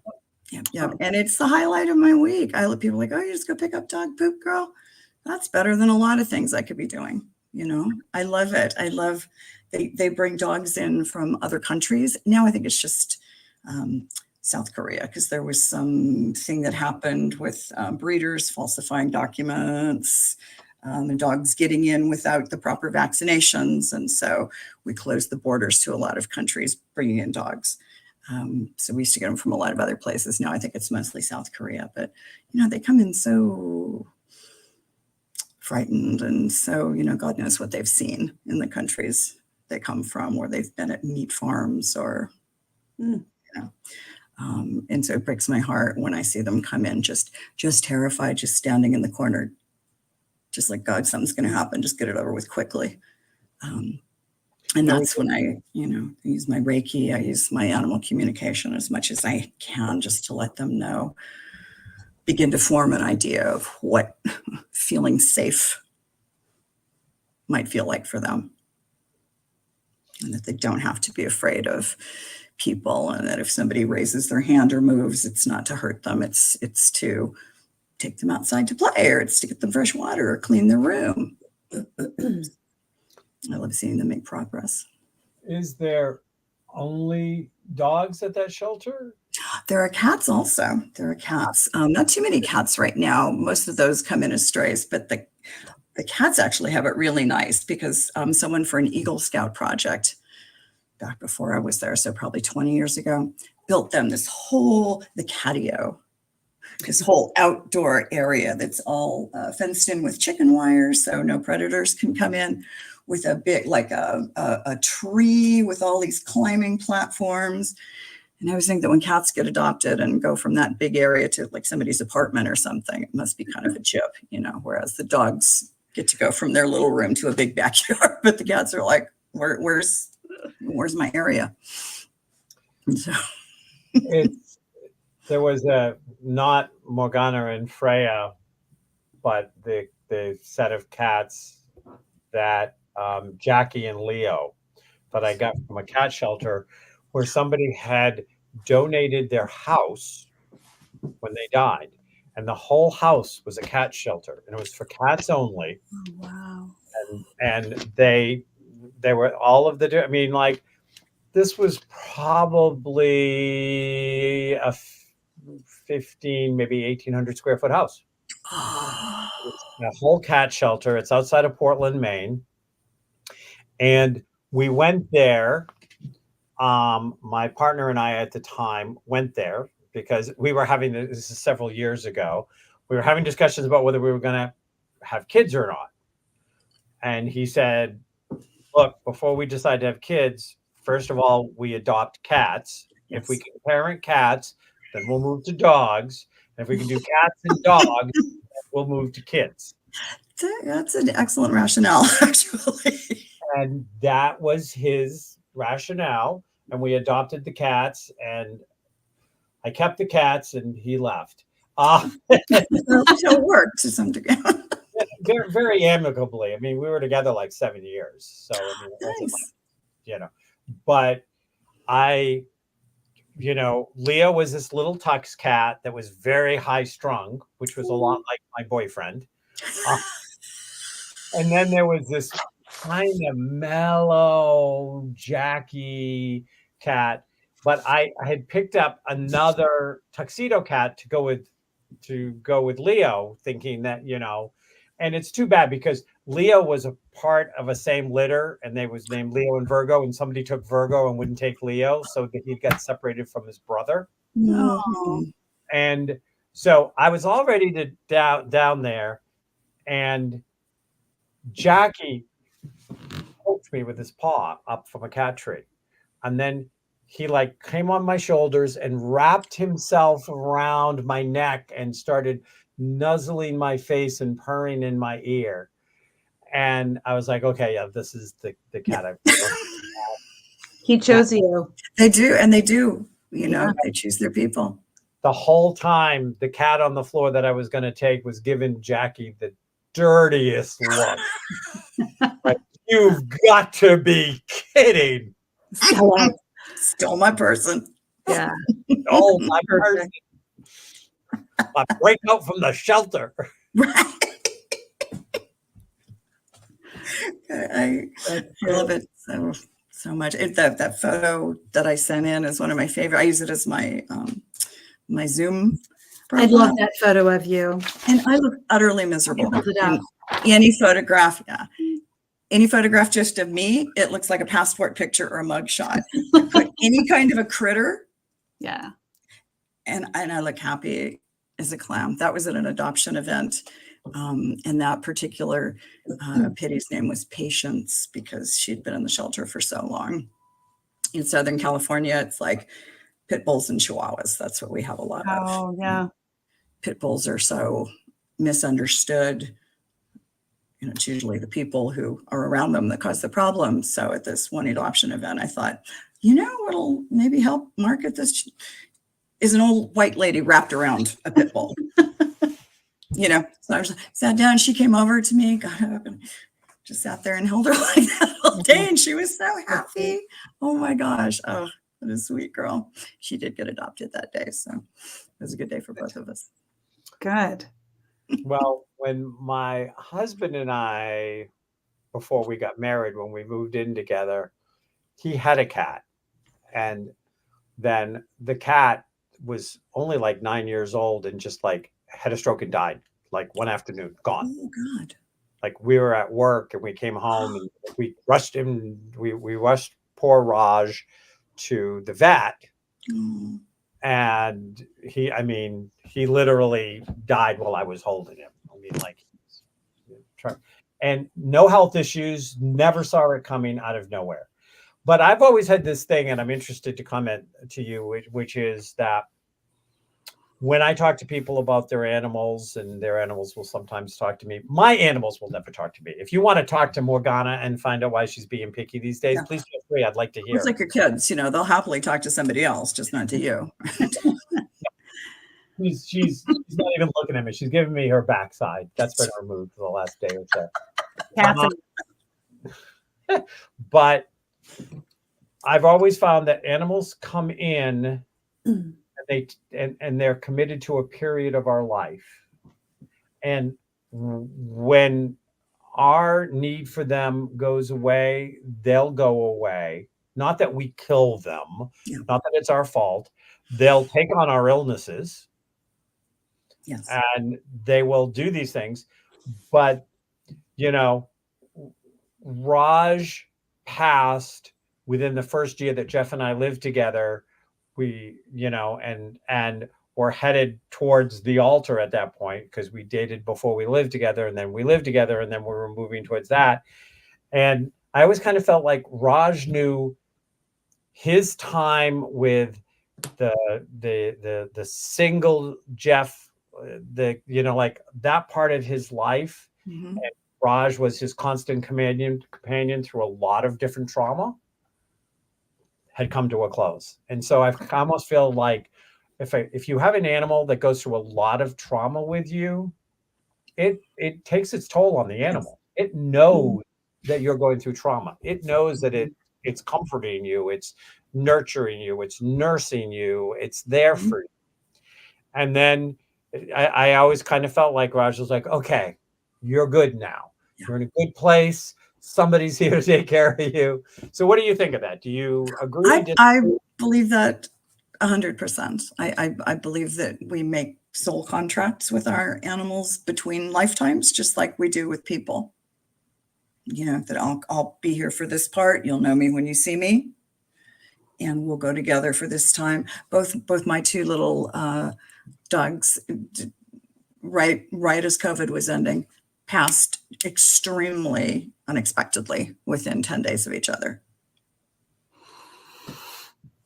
Speaker 3: Yep. And it's the highlight of my week. I let people like, oh, you just go pick up dog poop, girl. That's better than a lot of things I could be doing. You know, I love it. I love they bring dogs in from other countries. Now I think it's just South Korea, because there was something that happened with breeders falsifying documents, and dogs getting in without the proper vaccinations. And so we closed the borders to a lot of countries bringing in dogs. So we used to get them from a lot of other places. Now I think it's mostly South Korea, but you know, they come in so frightened, and so, you know, God knows what they've seen in the countries they come from, where they've been at meat farms or, you know, and so it breaks my heart when I see them come in just terrified, just standing in the corner, just like, God, something's going to happen. Just get it over with quickly. And that's when I, you know, use my Reiki. I use my animal communication as much as I can, just to let them know, begin to form an idea of what feeling safe might feel like for them. And that they don't have to be afraid of people, and that if somebody raises their hand or moves, it's not to hurt them. It's to take them outside to play, or it's to get them fresh water or clean their room. I love seeing them make progress.
Speaker 2: Is there only dogs at that shelter?
Speaker 3: There are cats also. There are cats. Not too many cats right now. Most of those come in as strays, but the cats actually have it really nice, because someone for an Eagle Scout project back before I was there, so probably 20 years ago, built them the catio, this whole outdoor area that's all fenced in with chicken wire, so no predators can come in, with a big, like a tree with all these climbing platforms. And I always think that when cats get adopted and go from that big area to like somebody's apartment or something, it must be kind of a chip, you know, whereas the dogs get to go from their little room to a big backyard, but the cats are like, where's my area? And so
Speaker 2: there was a, not Morgana and Freya, but the set of cats that Jackie and Leo that I got from a cat shelter, where somebody had donated their house when they died, and the whole house was a cat shelter, and it was for cats only.
Speaker 1: Oh, wow.
Speaker 2: And they were all of the, I mean, like, this was probably a 15, maybe 1,800 square foot house. It's a whole cat shelter. It's outside of Portland, Maine. And we went there. My partner and I at the time went there because we were having, this is several years ago, we were having discussions about whether we were going to have kids or not. And he said, look, before we decide to have kids, first of all, we adopt cats. Yes. If we can parent cats, then we'll move to dogs. And if we can do cats and dogs, we'll move to kids.
Speaker 3: That's an excellent rationale, actually.
Speaker 2: And that was his rationale. And we adopted the cats, and I kept the cats, and he left.
Speaker 3: It worked to some degree.
Speaker 2: Very, very amicably. I mean, we were together like 7 years. So, I mean, it wasn't like, you know, but Leo was this little Tux cat that was very high strung, which was a lot like my boyfriend. And then there was this kind of mellow Jackie cat, but I had picked up another tuxedo cat to go with Leo, thinking that, you know, And it's too bad because Leo was a part of a same litter, and they was named Leo and Virgo, and somebody took Virgo and wouldn't take Leo, so that he got separated from his brother.
Speaker 1: Oh,
Speaker 2: And so I was already down there, and Jackie poked me with his paw up from a cat tree, and then he like came on my shoulders and wrapped himself around my neck and started nuzzling my face and purring in my ear. And I was like, okay, yeah, this is the cat I've
Speaker 1: he chose you.
Speaker 3: They do, and they do. You know, they choose their people.
Speaker 2: the whole time. The cat on the floor that I was going to take was giving Jackie the dirtiest look. Like, you've got to be kidding.
Speaker 3: Stole my person.
Speaker 1: Yeah.
Speaker 2: Oh, my person. My breakout from the shelter.
Speaker 3: Right. I love it so much. That photo that I sent in is one of my favorite. I use it as my my Zoom
Speaker 1: I
Speaker 3: profile.
Speaker 1: love that photo of you.
Speaker 3: And I look utterly miserable.
Speaker 1: Hold it up.
Speaker 3: Any photograph, any photograph just of me, it looks like a passport picture or a mugshot. Put any kind of a critter,
Speaker 1: Yeah.
Speaker 3: and I look happy as a clam. That was at an adoption event. And that particular Pitty's name was Patience because she'd been in the shelter for so long. In Southern California, it's like pit bulls and chihuahuas. That's what we have a lot of.
Speaker 1: Oh, yeah.
Speaker 3: Pit bulls are so misunderstood. You know, it's usually the people who are around them that cause the problem. So at this one adoption event, I thought, you know, what'll maybe help market this is an old white lady wrapped around a pit bull. You know, so I sat down, she came over to me, got up and just sat there and held her like that all day. And she was so happy. Oh my gosh. Oh, what a sweet girl. She did get adopted that day. So it was a good day for both of us.
Speaker 1: Good.
Speaker 2: Well, when my husband and I, before we got married, when we moved in together, he had a cat. And then the cat was only like 9 years old and just like had a stroke and died like one afternoon, gone.
Speaker 3: Oh God.
Speaker 2: Like we were at work and we came home and we rushed him. We rushed poor Raj to the vet.
Speaker 3: Oh.
Speaker 2: And he literally died while I was holding him. I mean, like, and no health issues, never saw it coming out of nowhere. But I've always had this thing, and I'm interested to comment to you, which is that when I talk to people about their animals, and their animals will sometimes talk to me, my animals will never talk to me. If you want to talk to Morgana and find out why she's being picky these days, please feel free. I'd like to hear.
Speaker 3: It's like your kids, you know, they'll happily talk to somebody else, just not to you.
Speaker 2: She's not even looking at me. She's giving me her backside. That's been her mood for the last day or so. But I've always found that animals come in and they're committed to a period of our life. And when our need for them goes away, they'll go away. Not that we kill them, not that it's our fault. They'll take on our illnesses.
Speaker 3: Yes.
Speaker 2: And they will do these things. But, you know, Raj passed within the first year that Jeff and I lived together. We, you know, and we're headed towards the altar at that point because we dated before we lived together, and then we lived together, and then we were moving towards that. And I always kind of felt like Raj knew his time with the single Jeff, you know, like that part of his life.
Speaker 3: Mm-hmm.
Speaker 2: And Raj was his constant companion through a lot of different trauma, had come to a close. And so I almost feel like if you have an animal that goes through a lot of trauma with you, it takes its toll on the animal. It knows that you're going through trauma. It knows that it's comforting you, it's nurturing you, it's nursing you, it's there for you. And then I always kind of felt like Raj was like, okay, you're good now. You're in a good place. Somebody's here to take care of you. So what do you think of that? Do you agree?
Speaker 3: I believe that 100%. I believe that we make soul contracts with our animals between lifetimes, just like we do with people. You know, that I'll be here for this part. You'll know me when you see me, and we'll go together for this time. Both my two little dogs, right as COVID was ending, passed extremely unexpectedly within 10 days of each other.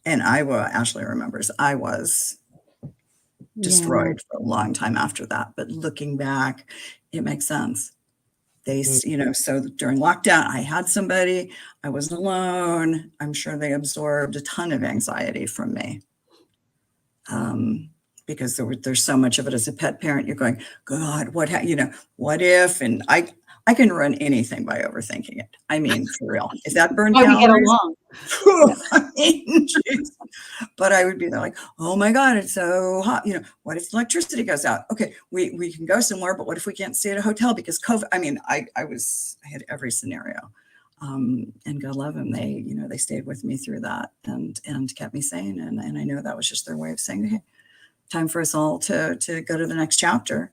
Speaker 3: And Ashley remembers, I was destroyed for a long time after that. But looking back, it makes sense. They, you know, so during lockdown, I had somebody, I wasn't alone. I'm sure they absorbed a ton of anxiety from me. Because there's so much of it as a pet parent. You're going, God, what if? And I can run anything by overthinking it. I mean, for real. Is that burned
Speaker 1: How we get
Speaker 3: calories?
Speaker 1: along.
Speaker 3: I mean, geez. But I would be there like, oh my God, it's so hot. You know, what if electricity goes out? Okay, we can go somewhere, but what if we can't stay at a hotel because COVID? I mean, I had every scenario. And God love them. They stayed with me through that and kept me sane. And I know that was just their way of saying, hey, time for us all to go to the next chapter.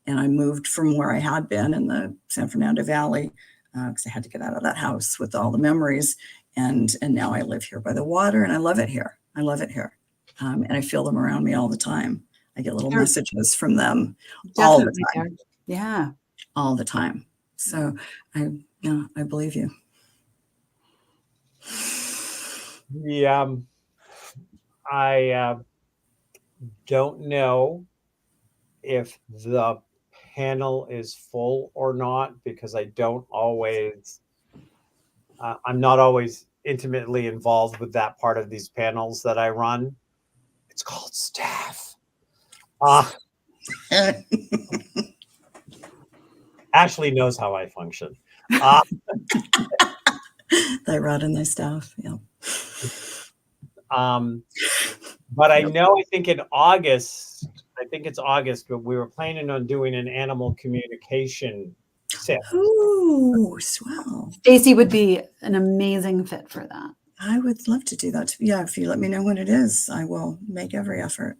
Speaker 3: And I moved from where I had been in the San Fernando Valley because I had to get out of that house with all the memories. And now I live here by the water, and I love it here. And I feel them around me all the time. I get little messages from them all the time.
Speaker 1: Yeah,
Speaker 3: all the time. So I believe you.
Speaker 2: Yeah, I don't know if the panel is full or not, because I don't always, I'm not always intimately involved with that part of these panels that I run. It's called staff. Ashley knows how I function.
Speaker 3: They rot in their staff. Yeah.
Speaker 2: But I know, I think it's August, but we were planning on doing an animal communication set.
Speaker 3: Ooh, swell.
Speaker 1: Stacy would be an amazing fit for that.
Speaker 3: I would love to do that. Yeah, if you let me know when it is, I will make every effort.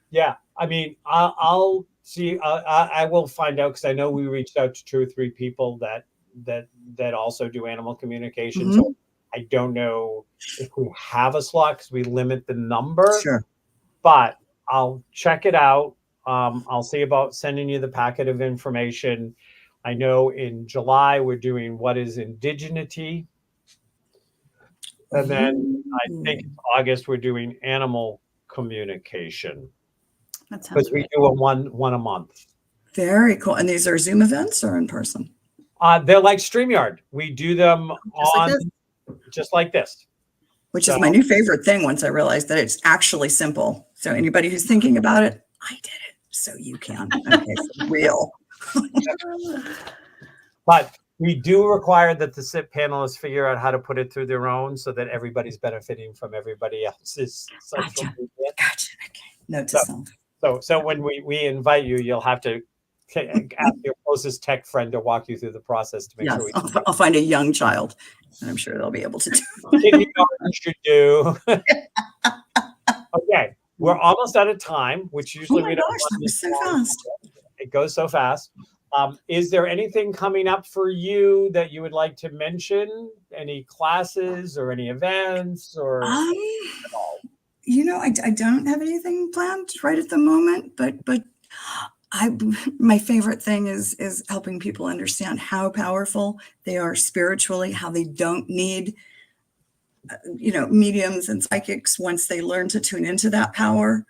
Speaker 2: Yeah, I mean, I'll see. I will find out, because I know we reached out to 2 or 3 people that also do animal communication.
Speaker 3: Mm-hmm.
Speaker 2: So I don't know if we have a slot, because we limit the number.
Speaker 3: Sure.
Speaker 2: But I'll check it out. I'll see about sending you the packet of information. I know in July we're doing what is indigeneity. And then I think in August we're doing animal communication. Because we do one a month.
Speaker 3: Very cool. And these are Zoom events or in person?
Speaker 2: They're like StreamYard. We do them just like this.
Speaker 3: Which is my new favorite thing once I realized that it's actually simple. So anybody who's thinking about it, I did it. So you can. Okay, for real.
Speaker 2: But we do require that the SIP panelists figure out how to put it through their own, so that everybody's benefiting from everybody else's social media.
Speaker 3: Gotcha. Okay. Note to self.
Speaker 2: So when we invite you, you'll have to ask your closest tech friend to walk you through the process to make sure.
Speaker 3: I'll find a young child, and I'm sure they'll be able to do
Speaker 2: it. You know what you should do. Okay, we're almost out of time, which usually we don't.
Speaker 3: That was so fast.
Speaker 2: It goes so fast. Is there anything coming up for you that you would like to mention? Any classes or any events or?
Speaker 3: I don't have anything planned right at the moment, but my favorite thing is helping people understand how powerful they are spiritually, how they don't need, mediums and psychics once they learn to tune into that power,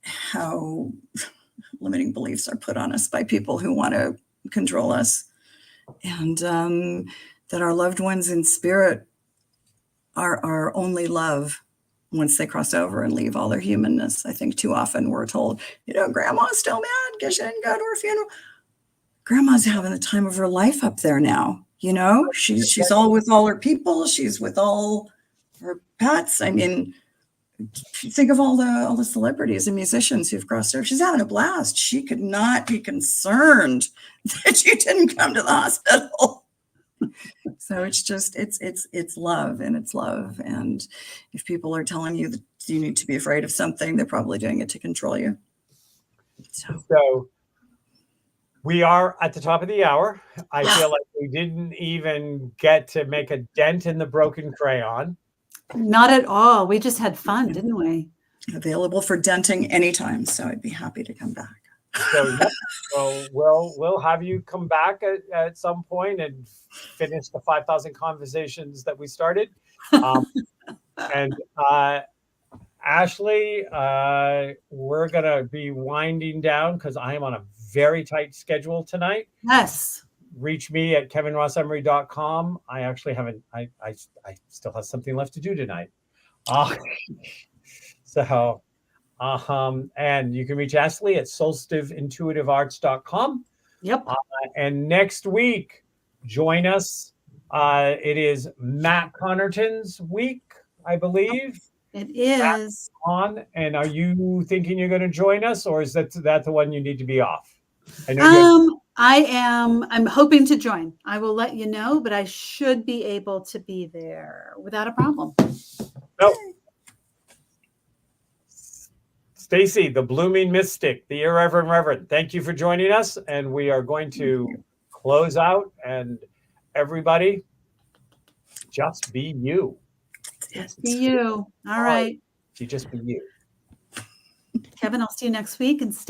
Speaker 3: how limiting beliefs are put on us by people who want to control us, and that our loved ones in spirit are our only love once they cross over and leave all their humanness. I think too often we're told, Grandma's still mad because she didn't go to her funeral. Grandma's having the time of her life up there now. She's all with all her people. She's with all her pets. I mean, think of all the celebrities and musicians who've crossed over. She's having a blast. She could not be concerned that you didn't come to the hospital. So it's just, it's love, and it's love. And if people are telling you that you need to be afraid of something, they're probably doing it to control you.
Speaker 2: So we are at the top of the hour. I feel like we didn't even get to make a dent in the broken crayon.
Speaker 1: Not at all. We just had fun, didn't we?
Speaker 3: Available for denting anytime, so I'd be happy to come back.
Speaker 2: So, yep. So we'll have you come back at some point and finish the 5,000 conversations that we started. And Ashley, we're gonna be winding down because I am on a very tight schedule tonight.
Speaker 1: Yes.
Speaker 2: Reach me at kevinrossemery.com. I actually haven't. I still have something left to do tonight. So. And you can reach Ashley at solstiveintuitivearts.com.
Speaker 1: Yep.
Speaker 2: And next week, join us. It is Matt Connerton's week, I believe.
Speaker 1: It is.
Speaker 2: On. And are you thinking you're going to join us, or is that the one you need to be off? I know
Speaker 1: I'm hoping to join. I will let you know, but I should be able to be there without a problem.
Speaker 2: Nope. Stacy, the blooming mystic, the irreverent reverend, thank you for joining us. And we are going to close out. And everybody, just be you.
Speaker 1: Just be you. All right.
Speaker 2: You just be you.
Speaker 1: Kevin, I'll see you next week and stay